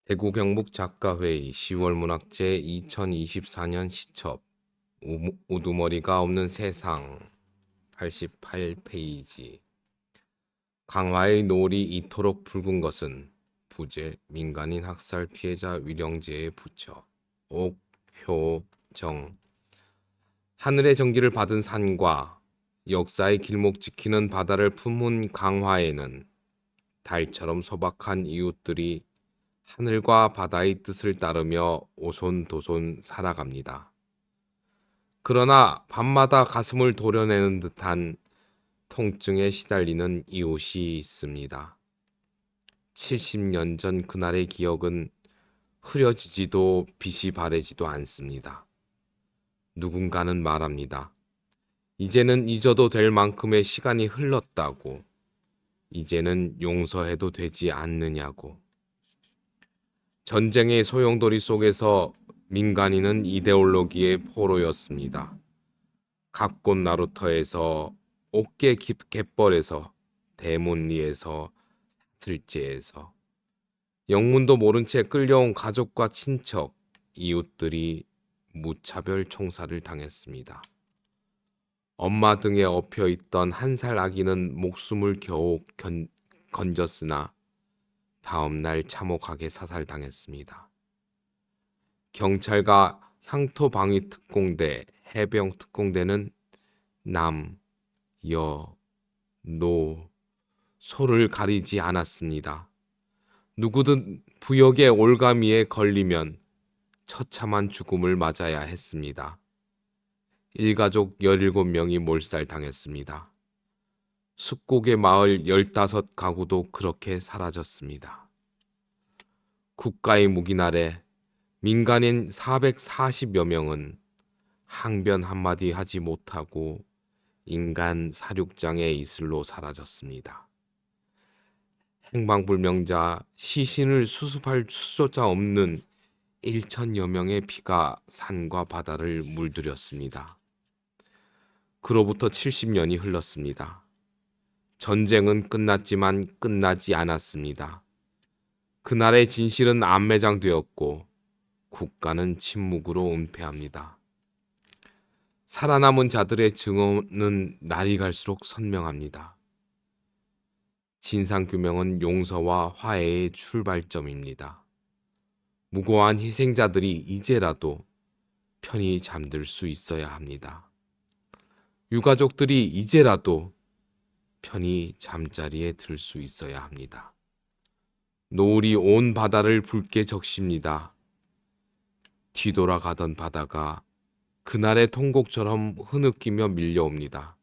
대구 경북 작가회의 10월 문학제 2024년 시첩 우두머리가 없는 세상 88페이지. 강화의 노을이 이토록 붉은 것은 부재 민간인 학살 피해자 위령제에 붙여 옥효정. 하늘의 전기를 받은 산과 역사의 길목 지키는 바다를 품은 강화에는 달처럼 소박한 이웃들이 하늘과 바다의 뜻을 따르며 오손도손 살아갑니다. 그러나 밤마다 가슴을 도려내는 듯한 통증에 시달리는 이웃이 있습니다. 70년 전 그날의 기억은 흐려지지도 빛이 바래지도 않습니다. 누군가는 말합니다. 이제는 잊어도 될 만큼의 시간이 흘렀다고. 이제는 용서해도 되지 않느냐고. 전쟁의 소용돌이 속에서 민간인은 이데올로기의 포로였습니다. 각곳 나루터에서 옥계 갯벌에서 대문리에서 사슬제에서 영문도 모른 채 끌려온 가족과 친척, 이웃들이 무차별 총살을 당했습니다. 엄마 등에 엎여 있던 한 살 아기는 목숨을 겨우 건졌으나 다음 날 참혹하게 사살당했습니다. 경찰과 향토방위특공대, 해병특공대는 남, 여, 노, 소를 가리지 않았습니다. 누구든 부역의 올가미에 걸리면 처참한 죽음을 맞아야 했습니다. 일가족 17명이 몰살당했습니다. 숫곡의 마을 15가구도 그렇게 사라졌습니다. 국가의 무기 아래 민간인 440여 명은 항변 한마디 하지 못하고 인간 사육장의 이슬로 사라졌습니다. 행방불명자, 시신을 수습할 수조차 없는 1천여 명의 피가 산과 바다를 물들였습니다. 그로부터 70년이 흘렀습니다. 전쟁은 끝났지만 끝나지 않았습니다. 그날의 진실은 안매장되었고 국가는 침묵으로 은폐합니다. 살아남은 자들의 증언은 날이 갈수록 선명합니다. 진상규명은 용서와 화해의 출발점입니다. 무고한 희생자들이 이제라도 편히 잠들 수 있어야 합니다. 유가족들이 이제라도 편히 잠자리에 들 수 있어야 합니다. 노을이 온 바다를 붉게 적십니다. 뒤돌아가던 바다가 그날의 통곡처럼 흐느끼며 밀려옵니다.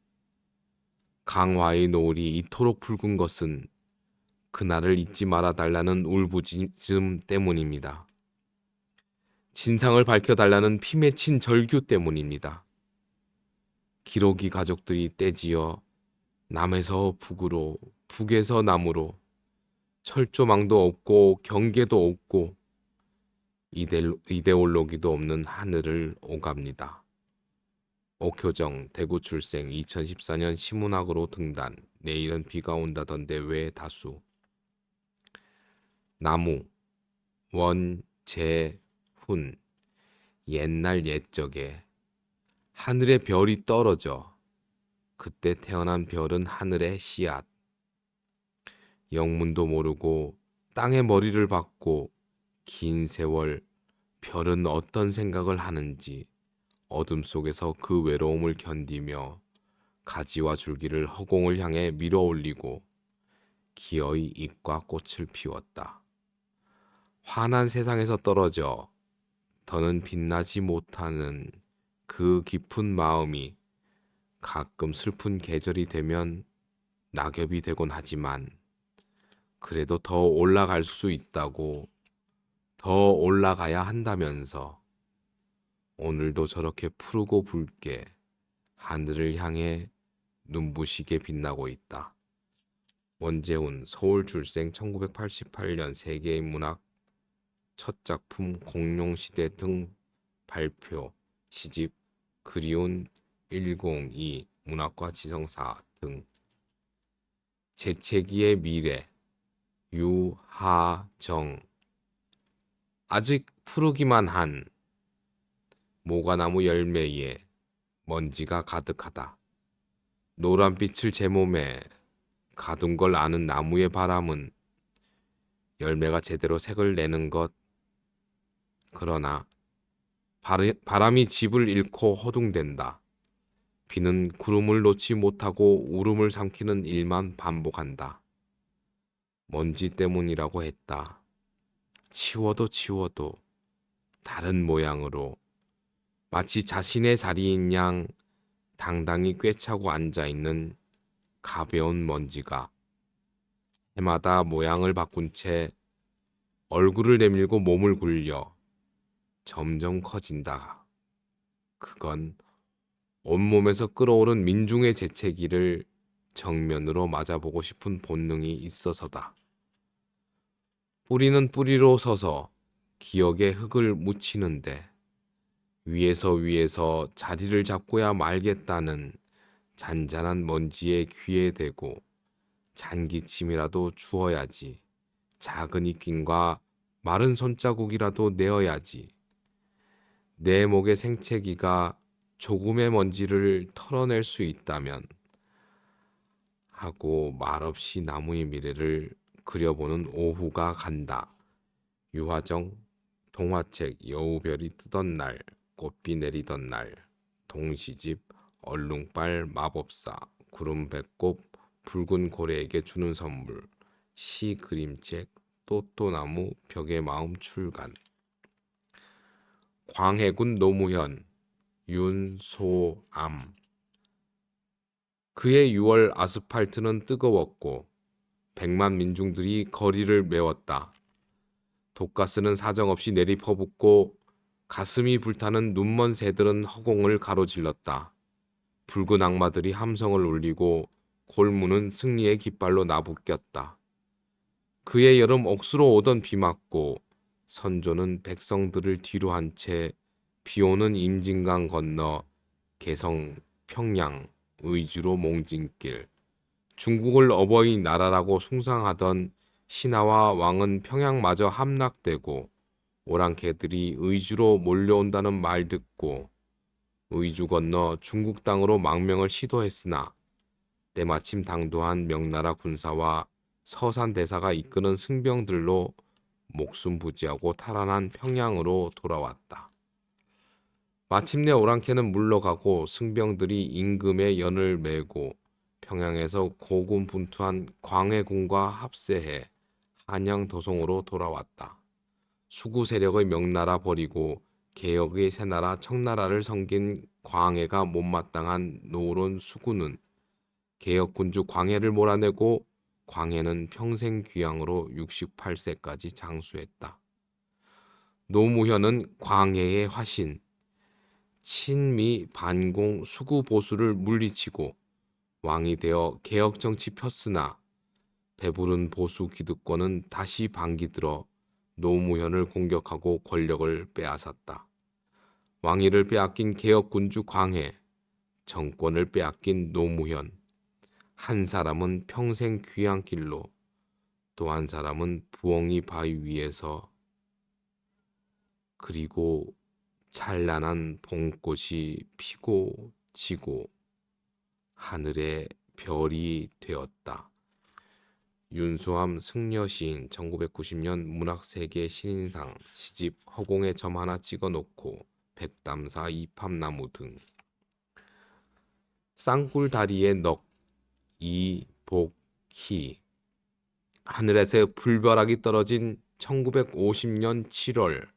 강화의 노을이 이토록 붉은 것은 그날을 잊지 말아 달라는 울부짖음 때문입니다. 진상을 밝혀달라는 피 맺힌 절규 때문입니다. 기러기 가족들이 떼지어 남에서 북으로, 북에서 남으로 철조망도 없고 경계도 없고 이데올로기도 없는 하늘을 오갑니다. 옥효정 대구 출생 2014년 시문학으로 등단. 내일은 비가 온다던데 왜 다수. 나무 원재훈. 옛날 옛적에 하늘에 별이 떨어져 그때 태어난 별은 하늘의 씨앗. 영문도 모르고 땅에 머리를 박고 긴 세월 별은 어떤 생각을 하는지 어둠 속에서 그 외로움을 견디며 가지와 줄기를 허공을 향해 밀어 올리고 기어이 잎과 꽃을 피웠다. 환한 세상에서 떨어져 더는 빛나지 못하는 그 깊은 마음이 가끔 슬픈 계절이 되면 낙엽이 되곤 하지만 그래도 더 올라갈 수 있다고, 더 올라가야 한다면서 오늘도 저렇게 푸르고 붉게 하늘을 향해 눈부시게 빛나고 있다. 원재훈 서울 출생 1988년 세계인 문학 첫 작품 공룡시대 등 발표 시집 그리운 102 문학과 지성사 등 재채기의 미래 유하정 아직 푸르기만 한 모가나무 열매에 먼지가 가득하다. 노란빛을 제 몸에 가둔 걸 아는 나무의 바람은 열매가 제대로 색을 내는 것. 그러나 바람이 집을 잃고 허둥댄다. 비는 구름을 놓지 못하고 울음을 삼키는 일만 반복한다. 먼지 때문이라고 했다. 치워도 치워도 다른 모양으로 마치 자신의 자리인 양 당당히 꿰차고 앉아있는 가벼운 먼지가 해마다 모양을 바꾼 채 얼굴을 내밀고 몸을 굴려 점점 커진다. 그건 온몸에서 끓어오른 민중의 재채기를 정면으로 맞아보고 싶은 본능이 있어서다. 뿌리는 뿌리로 서서 기억의 흙을 묻히는데 위에서 자리를 잡고야 말겠다는 잔잔한 먼지의 귀에 대고 잔기침이라도 주어야지. 작은 입김과 마른 손자국이라도 내어야지. 내 목의 생채기가 조금의 먼지를 털어낼 수 있다면 하고 말없이 나무의 미래를 그려보는 오후가 간다. 유화정 동화책 여우별이 뜨던 날, 꽃비 내리던 날, 동시집 얼룩말 마법사, 구름 배꼽 붉은 고래에게 주는 선물, 시 그림책 또또나무 벽의 마음 출간. 광해군 노무현 윤소암. 그의 6월 아스팔트는 뜨거웠고 100만 민중들이 거리를 메웠다. 독가스는 사정없이 내리퍼붓고 가슴이 불타는 눈먼 새들은 허공을 가로질렀다. 붉은 악마들이 함성을 울리고 골무는 승리의 깃발로 나부꼈다. 그의 여름 옥수로 오던 비 맞고 선조는 백성들을 뒤로 한 채 비오는 임진강 건너 개성, 평양, 의주로 몽진길, 중국을 어버이 나라라고 숭상하던 신하와 왕은 평양마저 함락되고 오랑캐들이 의주로 몰려온다는 말 듣고 의주 건너 중국 땅으로 망명을 시도했으나 때마침 당도한 명나라 군사와 서산 대사가 이끄는 승병들로 목숨 부지하고 탈환한 평양으로 돌아왔다. 마침내 오랑캐는 물러가고 승병들이 임금의 연을 메고 평양에서 고군분투한 광해군과 합세해 한양 도성으로 돌아왔다. 수구 세력의 명나라 버리고 개혁의 새나라 청나라를 섬긴 광해가 못마땅한 노론 수구는 개혁군주 광해를 몰아내고 광해는 평생 귀양으로 68세까지 장수했다. 노무현은 광해의 화신, 친미 반공 수구 보수를 물리치고 왕이 되어 개혁 정치 폈으나 배부른 보수 기득권은 다시 반기들어 노무현을 공격하고 권력을 빼앗았다. 왕위를 빼앗긴 개혁군주 광해, 정권을 빼앗긴 노무현. 한 사람은 평생 귀향길로, 또 한 사람은 부엉이 바위 위에서, 그리고 찬란한 봄꽃이 피고 지고 하늘의 별이 되었다. 윤소암 승려시인 1990년 문학세계 신인상 시집 허공에 점 하나 찍어놓고 백담사 이팝나무 등. 쌍굴다리의 넋 이복희. 하늘에서 불벼락이 떨어진 1950년 7월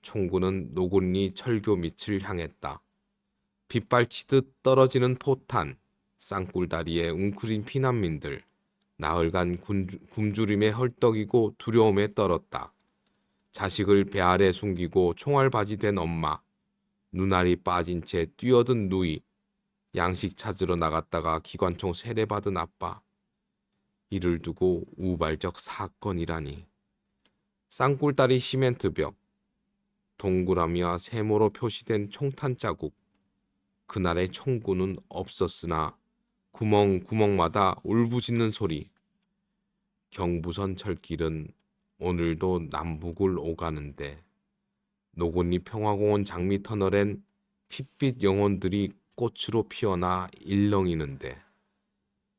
총구는 노군리 철교 밑을 향했다. 빗발치듯 떨어지는 포탄, 쌍굴다리에 웅크린 피난민들, 나흘간 굶주림에 헐떡이고 두려움에 떨었다. 자식을 배 아래 숨기고 총알바지 된 엄마, 눈알이 빠진 채 뛰어든 누이, 양식 찾으러 나갔다가 기관총 세례받은 아빠. 이를 두고 우발적 사건이라니. 쌍굴다리 시멘트벽, 동그라미와 세모로 표시된 총탄 자국. 그날의 총구는 없었으나 구멍구멍마다 울부짖는 소리. 경부선 철길은 오늘도 남북을 오가는데 노곤리 평화공원 장미터널엔 핏빛 영혼들이 꽃으로 피어나 일렁이는데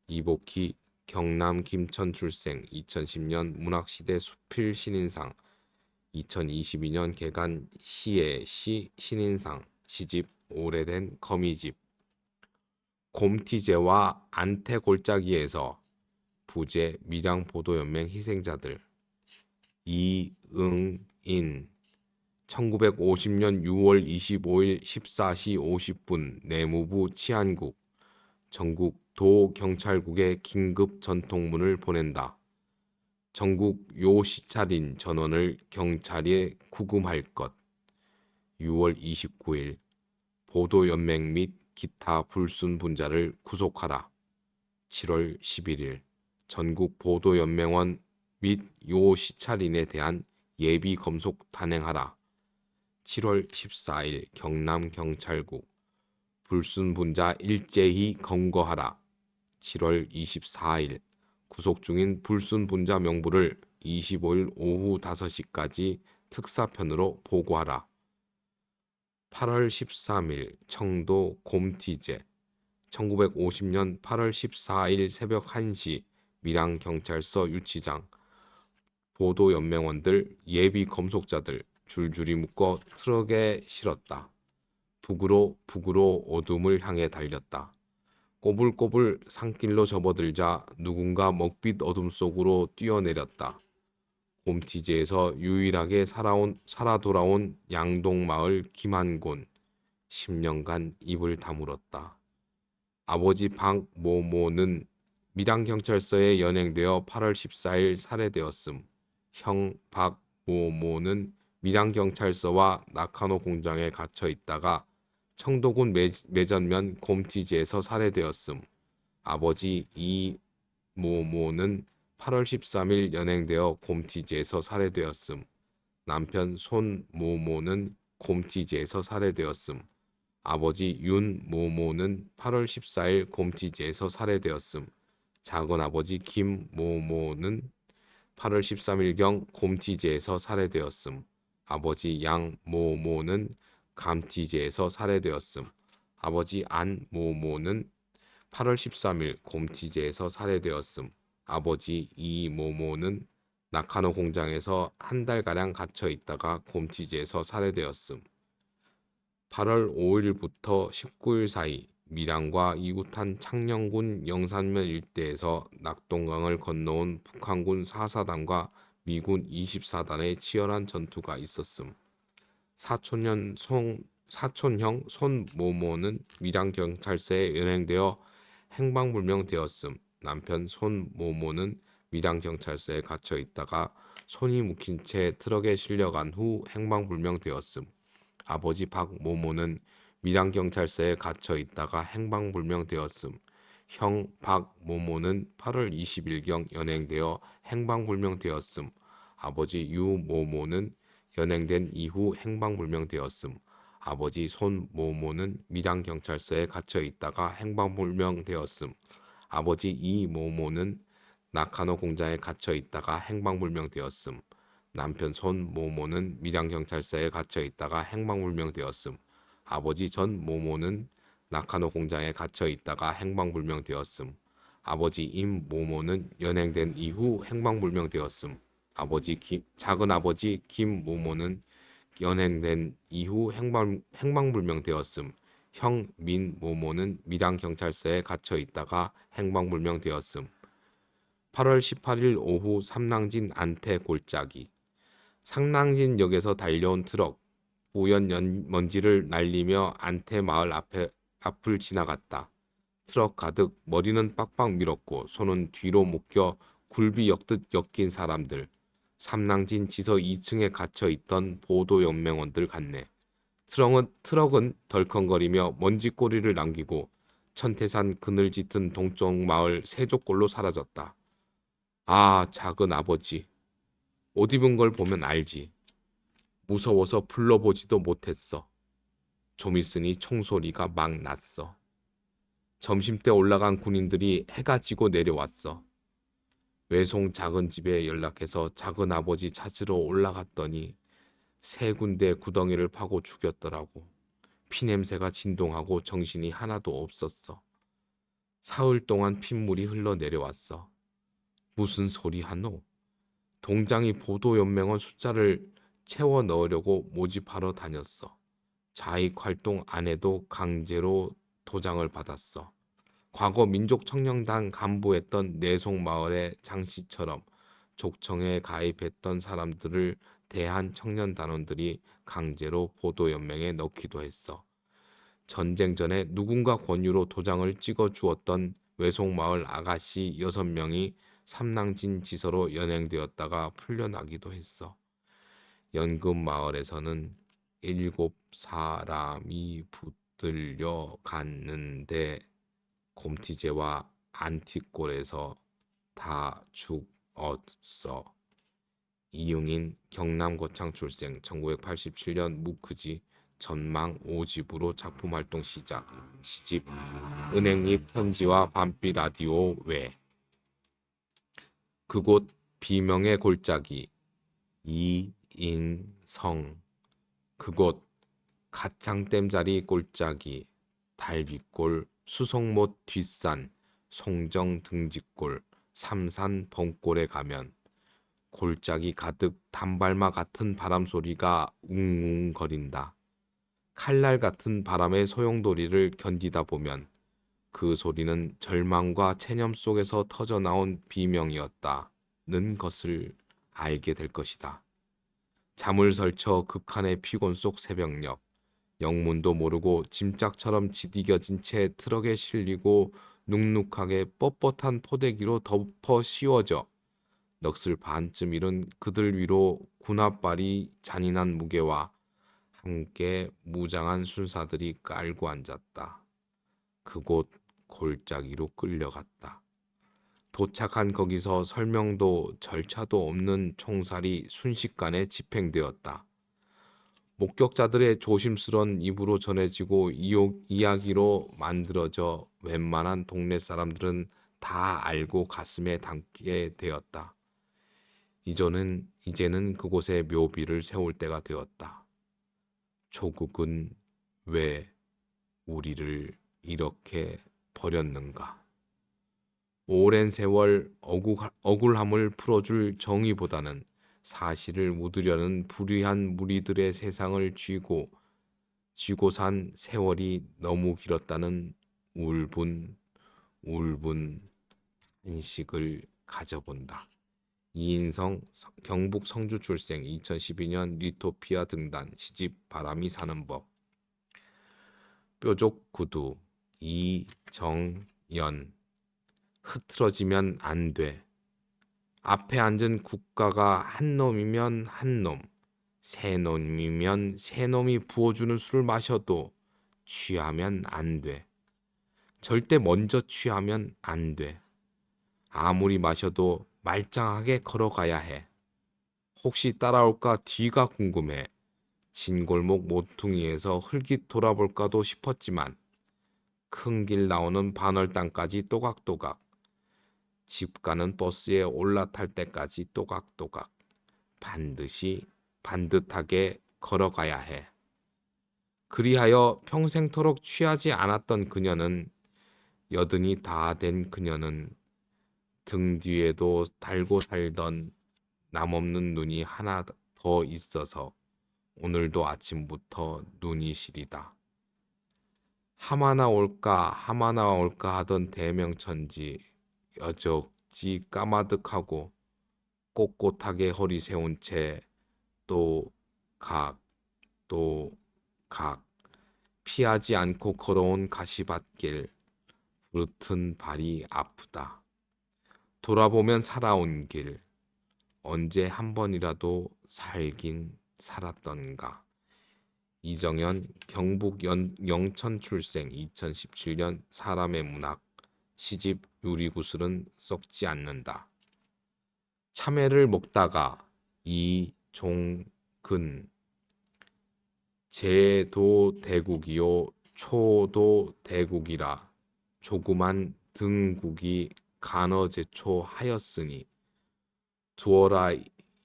이복희 경남 김천 출생 2010년 문학시대 수필 신인상 2022년 개간 시의 시 신인상 시집 오래된 거미집 곰티제와 안태골짜기에서 부재 밀양보도연맹 희생자들 이응인 1950년 6월 25일 14시 50분 내무부 치안국 전국 도경찰국에 긴급 전통문을 보낸다. 전국 요시찰인 전원을 경찰에 구금할 것. 6월 29일 보도연맹 및 기타 불순분자를 구속하라. 7월 11일 전국 보도연맹원 및 요시찰인에 대한 예비 검속 단행하라. 7월 14일 경남경찰국 불순분자 일제히 검거하라. 7월 24일 구속 중인 불순분자 명부를 25일 오후 5시까지 특사편으로 보고하라. 8월 13일 청도 곰티제 1950년 8월 14일 새벽 1시 밀양경찰서 유치장 보도연맹원들 예비 검속자들 줄줄이 묶어 트럭에 실었다. 북으로 어둠을 향해 달렸다. 꼬불꼬불 산길로 접어들자 누군가 먹빛 어둠 속으로 뛰어내렸다. 곰티제에서 유일하게 살아 돌아온 양동마을 김한곤 10년간 입을 다물었다. 아버지 박모모는 밀양경찰서에 연행되어 8월 14일 살해되었음. 형 박모모는 밀양경찰서와 나카노 공장에 갇혀 있다가 청도군 매전면 곰티지에서 살해되었음. 아버지 이모모는 8월 13일 연행되어 곰티지에서 살해되었음. 남편 손모모는 곰티지에서 살해되었음. 아버지 윤모모는 8월 14일 곰티지에서 살해되었음. 작은아버지 김모모는 8월 13일경 곰티제에서 살해되었음. 아버지 양모모는 감티제에서 살해되었음. 아버지 안모모는 8월 13일 곰티제에서 살해되었음. 아버지 이모모는 나카노 공장에서 한 달가량 갇혀 있다가 곰티제에서 살해되었음. 8월 5일부터 19일 사이 밀양과 이구탄 창녕군 영산면 일대에서 낙동강을 건너온 북한군 4사단과 미군 24단의 치열한 전투가 있었음. 사촌형 손모모는 밀양경찰서에 연행되어 행방불명되었음. 남편 손모모는 밀양경찰서에 갇혀 있다가 손이 묵힌 채 트럭에 실려간 후 행방불명되었음. 아버지 박모모는 밀양경찰서에 갇혀 있다가 행방불명되었음. 형 박모모는 8월 20일경 연행되어 행방불명되었음. 아버지 유모모는 연행된 이후 행방불명되었음. 아버지 손모모는 밀양경찰서에 갇혀 있다가 행방불명되었음. 아버지 이모모는 나카노 공장에 갇혀 있다가 행방불명되었음. 남편 손모모는 밀양경찰서에 갇혀 있다가 행방불명되었음. 아버지 전모모는 나카노 공장에 갇혀 있다가 행방불명되었음. 아버지 임모모는 연행된 이후 행방불명되었음. 작은아버지 김모모는 연행된 이후 행방불명되었음. 형 민모모는 밀양경찰서에 갇혀 있다가 행방불명되었음. 8월 18일 오후 삼랑진 안태 골짜기 상랑진역에서 달려온 트럭 우연 먼지를 날리며 안태 마을 앞을 지나갔다. 트럭 가득 머리는 빡빡 밀었고 손은 뒤로 묶여 굴비 엮듯 엮인 사람들. 삼랑진 지서 2층에 갇혀 있던 보도연맹원들 같네. 트럭은 덜컹거리며 먼지꼬리를 남기고 천태산 그늘 짙은 동쪽 마을 세족골로 사라졌다. 아, 작은 아버지. 옷 입은 걸 보면 알지. 무서워서 불러보지도 못했어. 좀 있으니 총소리가 막 났어. 점심때 올라간 군인들이 해가 지고 내려왔어. 외송 작은 집에 연락해서 작은 아버지 찾으러 올라갔더니 세 군데 구덩이를 파고 죽였더라고. 피냄새가 진동하고 정신이 하나도 없었어. 사흘 동안 핏물이 흘러내려왔어. 무슨 소리 하노? 동장이 보도연맹원 숫자를 채워 넣으려고 모집하러 다녔어. 자익활동 안 해도 강제로 도장을 받았어. 과거 민족청년단 간부했던 내송마을의 장씨처럼 족청에 가입했던 사람들을 대한 청년단원들이 강제로 보도연맹에 넣기도 했어. 전쟁 전에 누군가 권유로 도장을 찍어 주었던 외송마을 아가씨 6명이 삼랑진 지서로 연행되었다가 풀려나기도 했어. 연금마을에서는 7사람이 붙들려 갔는데 곰티제와 안티골에서 다 죽었어. 이응인 경남고창 출생 1987년 무크지 전망 5집으로 작품 활동 시작. 시집 은행잎 편지와 밤비 라디오 외 그곳 비명의 골짜기 이인성 그곳 가창댐자리 골짜기 달빛골 수성못 뒷산 송정 등지골 삼산 벙골에 가면 골짜기 가득 단발마 같은 바람소리가 웅웅거린다. 칼날 같은 바람의 소용돌이를 견디다 보면 그 소리는 절망과 체념 속에서 터져나온 비명이었다는 것을 알게 될 것이다. 잠을 설쳐 극한의 피곤 속 새벽녘, 영문도 모르고 짐짝처럼 지디겨진 채 트럭에 실리고 눅눅하게 뻣뻣한 포대기로 덮어 씌워져 넋을 반쯤 잃은 그들 위로 군합발이 잔인한 무게와 함께 무장한 순사들이 깔고 앉았다. 그곳 골짜기로 끌려갔다. 도착한 거기서 설명도 절차도 없는 총살이 순식간에 집행되었다. 목격자들의 조심스런 입으로 전해지고 이야기로 만들어져 웬만한 동네 사람들은 다 알고 가슴에 담게 되었다. 이제는 그곳에 묘비를 세울 때가 되었다. 조국은 왜 우리를 이렇게 버렸는가? 오랜 세월 억울함을 풀어줄 정의보다는 사실을 묻으려는 불의한 무리들의 세상을 쥐고 산 세월이 너무 길었다는 울분 인식을 가져본다. 이인성 경북 성주 출생 2012년 리토피아 등단 시집 바람이 사는 법 뾰족 구두 이정연 흐트러지면 안 돼. 앞에 앉은 국가가 한 놈이면 한 놈, 세 놈이면 세 놈이 부어주는 술을 마셔도 취하면 안 돼. 절대 먼저 취하면 안 돼. 아무리 마셔도 말짱하게 걸어가야 해. 혹시 따라올까 뒤가 궁금해. 진골목 모퉁이에서 흘깃 돌아볼까도 싶었지만 큰 길 나오는 반월당까지 또각또각 집 가는 버스에 올라탈 때까지 또각또각 반듯하게 걸어가야 해. 그리하여 평생토록 취하지 않았던 그녀는 여든이 다 된 그녀는 등 뒤에도 달고 살던 남없는 눈이 하나 더 있어서 오늘도 아침부터 눈이 시리다. 하마나 올까 하던 대명천지 여적지 까마득하고 꼿꼿하게 허리 세운 채 또 각 피하지 않고 걸어온 가시밭길 부르튼 발이 아프다. 돌아보면 살아온 길 언제 한 번이라도 살긴 살았던가. 이정현 경북 영천 출생 2017년 사람의 문학 시집 유리구슬은 썩지 않는다. 참외를 먹다가 이종근 제도 대국이요 초도 대국이라 조그만 등국이 간어제초 하였으니 두어라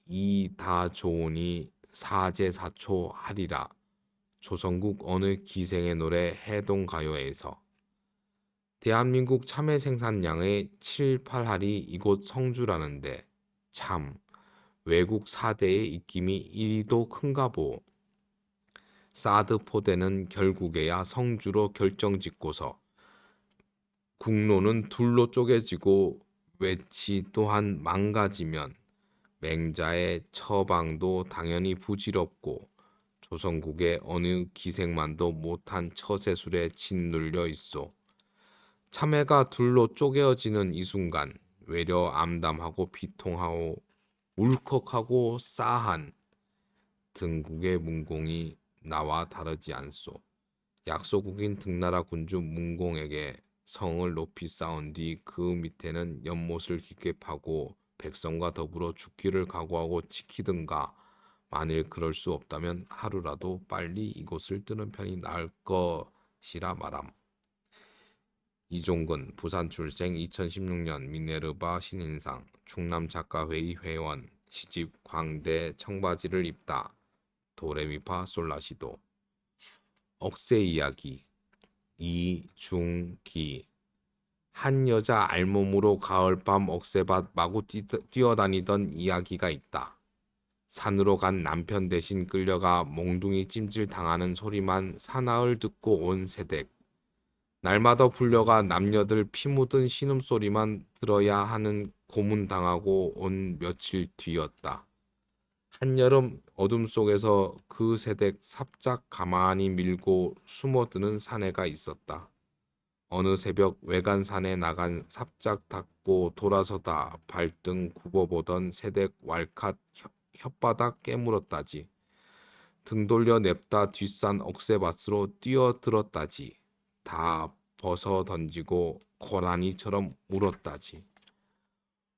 이 다 좋으니 사제사초 하리라. 조선국 어느 기생의 노래 해동가요에서. 대한민국 참외 생산량의 7, 8할이 이곳 성주라는데 참 외국 4대의 입김이 이리도 큰가 보. 사드 포대는 결국에야 성주로 결정짓고서 국로는 둘로 쪼개지고 외치 또한 망가지면 맹자의 처방도 당연히 부질없고 조선국의 어느 기생만도 못한 처세술에 짓눌려 있어. 참외가 둘로 쪼개어지는 이 순간 외려 암담하고 비통하고 울컥하고 싸한 등국의 문공이 나와 다르지 않소. 약소국인 등나라 군주 문공에게 성을 높이 쌓은 뒤 그 밑에는 연못을 깊게 파고 백성과 더불어 죽기를 각오하고 지키든가, 만일 그럴 수 없다면 하루라도 빨리 이곳을 뜨는 편이 나을 것이라 말함. 이종근 부산 출생 2016년 미네르바 신인상 충남 작가회의 회원 시집 광대 청바지를 입다 도레미파 솔라시도. 억새 이야기. 이중기. 한 여자 알몸으로 가을밤 억새밭 마구 뛰어다니던 이야기가 있다. 산으로 간 남편 대신 끌려가 몽둥이 찜질 당하는 소리만 사나흘 듣고 온 새댁. 날마다 불려가 남녀들 피 묻은 신음소리만 들어야 하는 고문당하고 온 며칠 뒤였다. 한여름 어둠 속에서 그 새댁 삽작 가만히 밀고 숨어드는 사내가 있었다. 어느 새벽 외간산에 나간 삽작 닦고 돌아서다 발등 굽어보던 새댁 왈칵 혓바닥 깨물었다지. 등 돌려 냅다 뒷산 억새밭으로 뛰어들었다지. 다 벗어 던지고 고라니처럼 울었다지.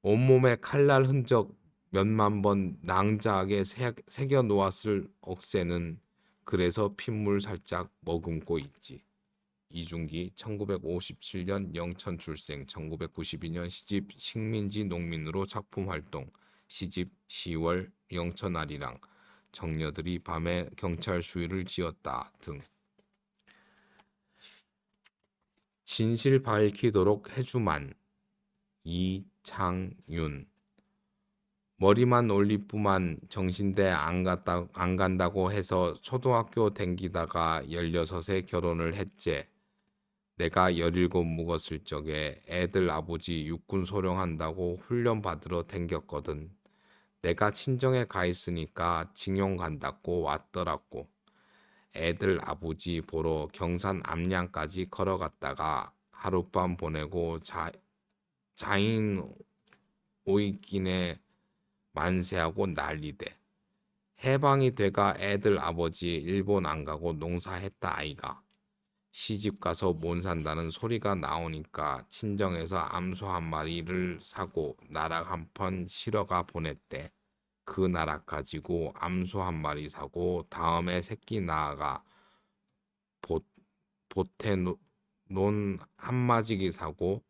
온몸에 칼날 흔적 몇만 번 낭자하게 새겨 놓았을 억새는 그래서 핏물 살짝 머금고 있지. 이중기 1957년 영천 출생, 1992년 시집 식민지 농민으로 작품 활동, 시집 10월 영천아리랑, 정녀들이 밤에 경찰 수위를 지었다 등. 진실 밝히도록 해주만. 이창윤. 머리만 올리쁘만 정신대 안 간다고 해서 초등학교 댕기다가 16에 결혼을 했제. 내가 17 묵었을 적에 애들 아버지 육군 소령한다고 훈련 받으러 댕겼거든. 내가 친정에 가 있으니까 징용 간다고 왔더라고. 애들 아버지 보러 경산 암양까지 걸어갔다가 하룻밤 보내고 자인 오이긴에 만세하고 난리대. 해방이 돼가 애들 아버지 일본 안 가고 농사했다 아이가. 시집 가서 못 산다는 소리가 나오니까 친정에서 암소 한 마리를 사고 나락 한 편 실어가 보냈대. 그 나락 가지고 암소 한 마리 사고 다음에 새끼 낳아가 보태 논 한 마지기 사고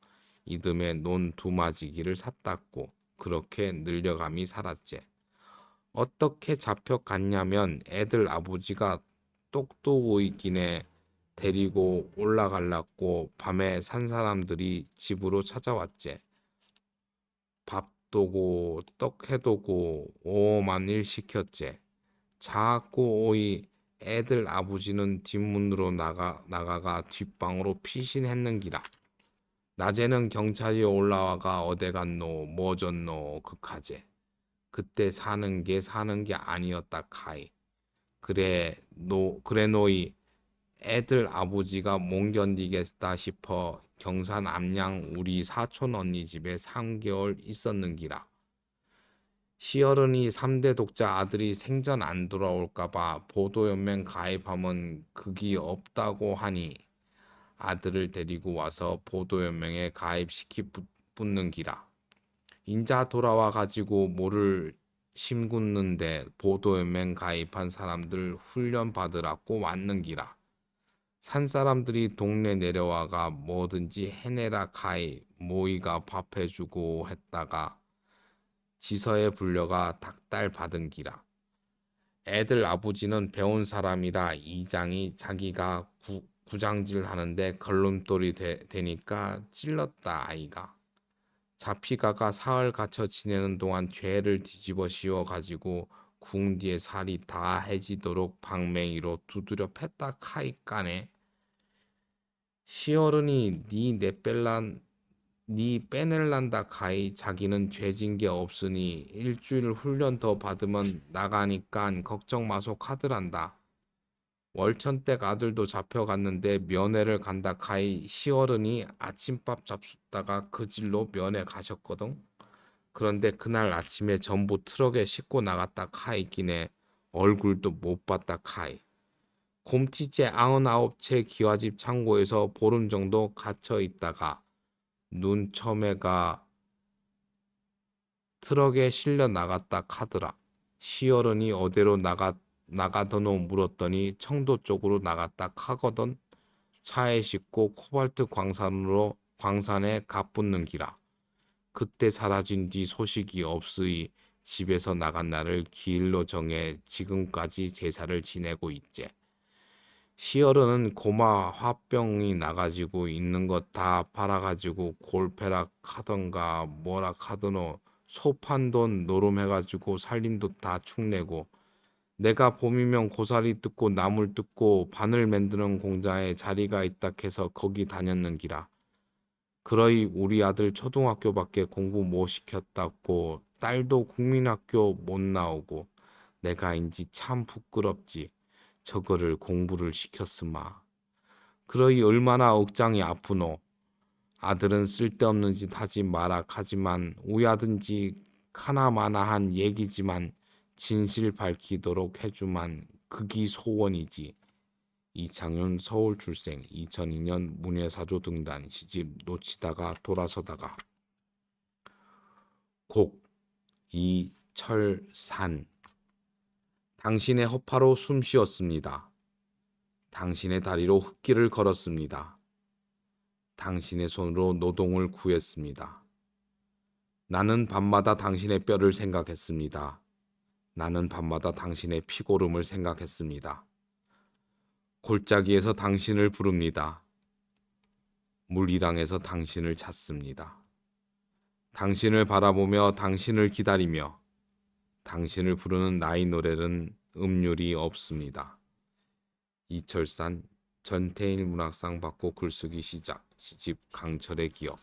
이듬해 논 두 마지기를 샀다고. 그렇게 늘려감이 살았제. 어떻게 잡혀갔냐면 애들 아버지가 똑똑오이긴에 데리고 올라갈라고 밤에 산 사람들이 집으로 찾아왔제. 밥도고 떡해도고 오만 일 시켰제. 자꾸 오이 애들 아버지는 뒷문으로 나가가 뒷방으로 피신했는기라. 낮에는 경찰이 올라와가 어디 갔노 뭐 줬노 극하제. 그때 사는 게 아니었다 카이. 그래 노이 애들 아버지가 못 견디겠다 싶어 경산 암양 우리 사촌 언니 집에 3개월 있었는기라. 시어른이 3대 독자 아들이 생전 안 돌아올까봐 보도연맹 가입하면 극이 없다고 하니 아들을 데리고 와서 보도연맹에 가입시키 붙는기라. 인자 돌아와 가지고 뭐를 심굽는데 보도연맹 가입한 사람들 훈련 받으라고 왔는기라. 산 사람들이 동네 내려와가 뭐든지 해내라 카이 모이가 밥해주고 했다가 지서에 불려가 닭달 받은 기라. 애들 아버지는 배운 사람이라 이장이 자기가 구장질 하는데 걸림돌이 되니까 찔렀다 아이가. 잡히가가 사흘 갇혀 지내는 동안 죄를 뒤집어 씌워 가지고 궁 뒤에 살이 다 해지도록 방맹이로 두드려 팼다 카이까네. 시어른이 니 빼낼란다 카이. 자기는 죄진 게 없으니 일주일 훈련 더 받으면 나가니깐 걱정 마소 카드란다. 월천댁 아들도 잡혀갔는데 면회를 간다 카이. 시어른이 아침밥 잡숫다가 그 질로 면회 가셨거든. 그런데 그날 아침에 전부 트럭에 싣고 나갔다 카이기네. 얼굴도 못 봤다 카이. 곰티제 99채 기와집 창고에서 보름 정도 갇혀 있다가 눈 처매가 트럭에 실려 나갔다 카더라. 시어른이 어디로 나가더노 물었더니 청도 쪽으로 나갔다 카거든. 차에 싣고 코발트 광산에 갑붙는 기라. 그때 사라진 뒤 소식이 없으이 집에서 나간 날을 기일로 정해 지금까지 제사를 지내고 있제. 시어른은 고마 화병이 나가지고 있는 것 다 팔아가지고 골패락 하던가 뭐라 하더노. 소판돈 노름해가지고 살림도 다 축내고 내가 봄이면 고사리 뜯고 나물 뜯고 바늘 만드는 공장에 자리가 있다 해서 거기 다녔는 기라. 그러이 우리 아들 초등학교밖에 공부 못 시켰다고 딸도 국민학교 못 나오고 내가인지 참 부끄럽지. 저거를 공부를 시켰으마. 그러이 얼마나 억장이 아프노. 아들은 쓸데없는 짓 하지 마라 하지만 우야든지 하나마나한 얘기지만 진실 밝히도록 해주만 그기 소원이지. 이창윤 서울 출생 2002년 문예사조 등단 시집 놓치다가 돌아서다가 곡 이철산. 당신의 허파로 숨 쉬었습니다. 당신의 다리로 흙길을 걸었습니다. 당신의 손으로 노동을 구했습니다. 나는 밤마다 당신의 뼈를 생각했습니다. 나는 밤마다 당신의 피고름을 생각했습니다. 골짜기에서 당신을 부릅니다. 물이랑에서 당신을 찾습니다. 당신을 바라보며 당신을 기다리며 당신을 부르는 나의 노래는 음률이 없습니다. 이철산 전태일 문학상 받고 글쓰기 시작. 시집 강철의 기억.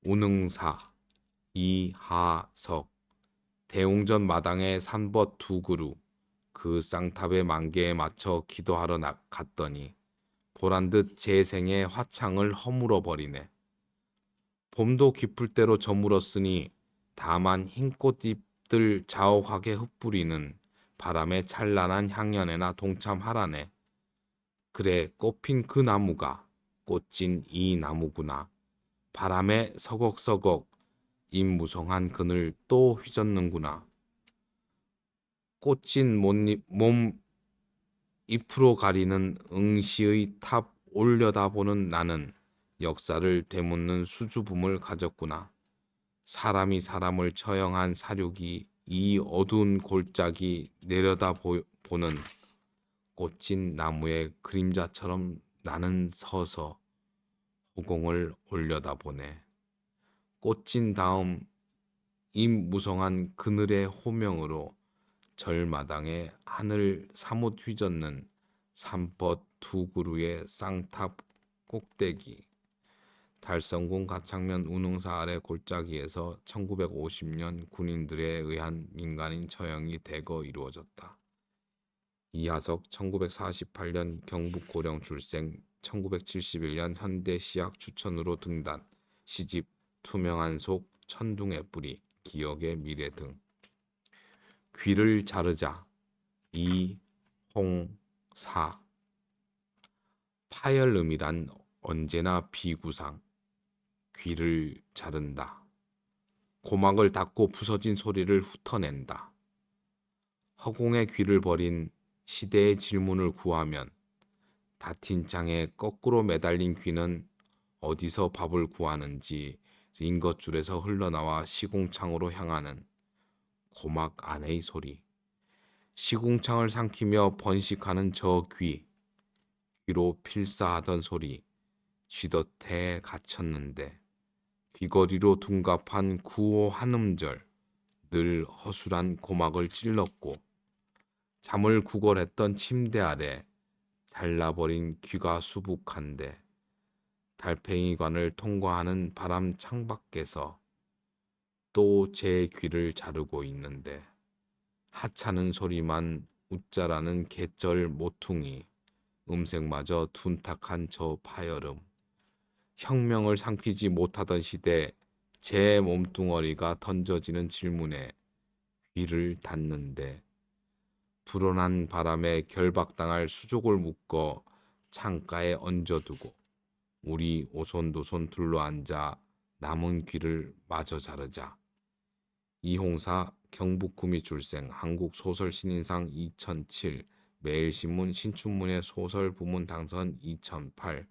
운흥사 이하석. 대웅전 마당에 산벗 두 그루. 그 쌍탑의 만개에 맞춰 기도하러 갔더니 보란듯 제 생의 화창을 허물어 버리네. 봄도 깊을 대로 저물었으니 다만 흰 꽃잎들 자욱하게 흩뿌리는 바람의 찬란한 향연에나 동참하라네. 그래, 꽃핀 그 나무가 꽃진 이 나무구나. 바람에 서걱서걱 임무성한 그늘 또 휘젓는구나. 꽃진 몸 잎으로 가리는 응시의 탑 올려다보는 나는 역사를 되묻는 수줍음을 가졌구나. 사람이 사람을 처형한 사륙이 이 어두운 골짜기 내려다보는 꽃진 나무의 그림자처럼 나는 서서 허공을 올려다보네. 꽃진 다음 임무성한 그늘의 호명으로 절마당에 하늘 사뭇 휘젓는 산벗 두 그루의 쌍탑 꼭대기. 달성군 가창면 운흥사 아래 골짜기에서 1950년 군인들에 의한 민간인 처형이 대거 이루어졌다. 이하석 1948년 경북 고령 출생 1971년 현대시약 추천으로 등단 시집 투명한 속 천둥의 뿌리 기억의 미래 등. 귀를 자르자 이홍사. 파열음이란 언제나 비구상. 귀를 자른다. 고막을 닫고 부서진 소리를 훑어낸다. 허공에 귀를 버린 시대의 질문을 구하면 다틴 창에 거꾸로 매달린 귀는 어디서 밥을 구하는지 링거줄에서 흘러나와 시궁창으로 향하는 고막 안의 소리, 시궁창을 삼키며 번식하는 저 귀로 필사하던 소리, 쥐덫에 갇혔는데 귀걸이로 둔갑한 구호 한 음절, 늘 허술한 고막을 찔렀고 잠을 구걸했던 침대 아래 잘라버린 귀가 수북한데 달팽이관을 통과하는 바람 창밖에서 또 제 귀를 자르고 있는데 하찮은 소리만 웃자라는 개쩔 모퉁이, 음색마저 둔탁한 저 파여름, 혁명을 삼키지 못하던 시대 제 몸뚱어리가 던져지는 질문에 귀를 닫는데 불어난 바람에 결박당할 수족을 묶어 창가에 얹어두고 우리 오손도손 둘러앉아 남은 귀를 마저 자르자. 이홍사 경북구미출생 한국소설신인상 2007 매일신문 신춘문예 소설부문 당선 2008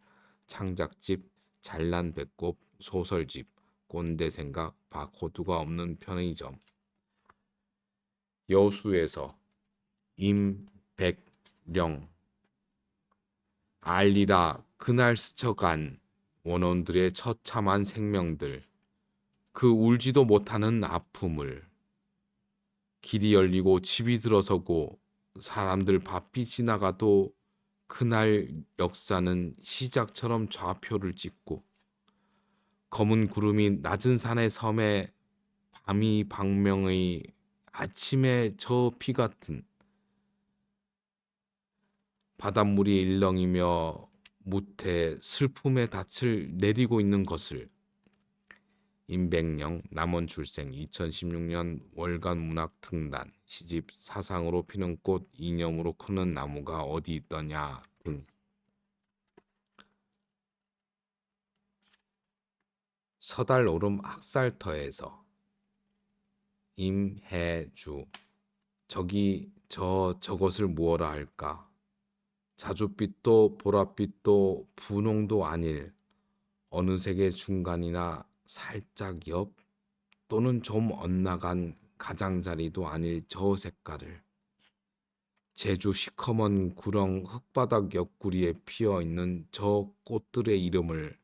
창작집 잘난배꼽 소설집 꼰대생각 바코드가 없는 편의점 여수에서 임백령 알리라 그날 스쳐간 원혼들의 처참한 생명들 그 울지도 못하는 아픔을 길이 열리고 집이 들어서고 사람들 바삐 지나가도 그날 역사는 시작처럼 좌표를 찍고 검은 구름이 낮은 산의 섬에 밤이 방명의 아침에 저 피 같은 바닷물이 일렁이며 무태 슬픔의 닻을 내리고 있는 것을 임백령 남원출생 2016년 월간 문학 등단 시집 사상으로 피는 꽃 이념으로 크는 나무가 어디 있더냐 등 서달오름 학살터에서 임해주 저것을 무엇라 할까 자줏빛도 보랏빛도 분홍도 아닐 어느 색의 중간이나 살짝 옆 또는 좀 엇나간 가장자리도 아닐 저 색깔을 제주 시커먼 구렁 흙바닥 옆구리에 피어있는 저 꽃들의 이름을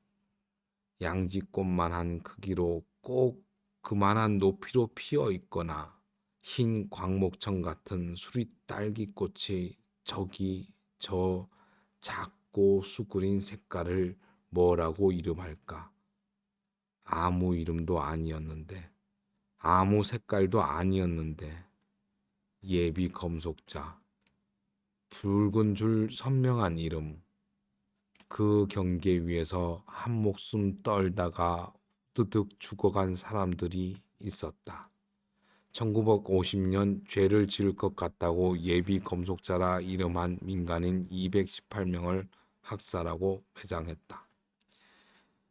양지꽃만한 크기로 꼭 그만한 높이로 피어있거나 흰 광목청 같은 수리 딸기꽃이 저기 저 작고 수그린 색깔을 뭐라고 이름할까? 아무 이름도 아니었는데 아무 색깔도 아니었는데 예비 검속자 붉은 줄 선명한 이름 그 경계 위에서 한 목숨 떨다가 뜨득 죽어간 사람들이 있었다. 1950년 죄를 지을 것 같다고 예비 검속자라 이름한 민간인 218명을 학살하고 매장했다.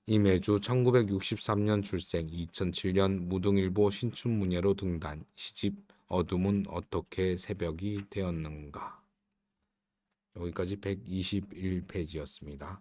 임혜주 1963년 출생 2007년 무등일보 신춘문예로 등단 시집 어둠은 어떻게 새벽이 되었는가 여기까지 121페이지였습니다.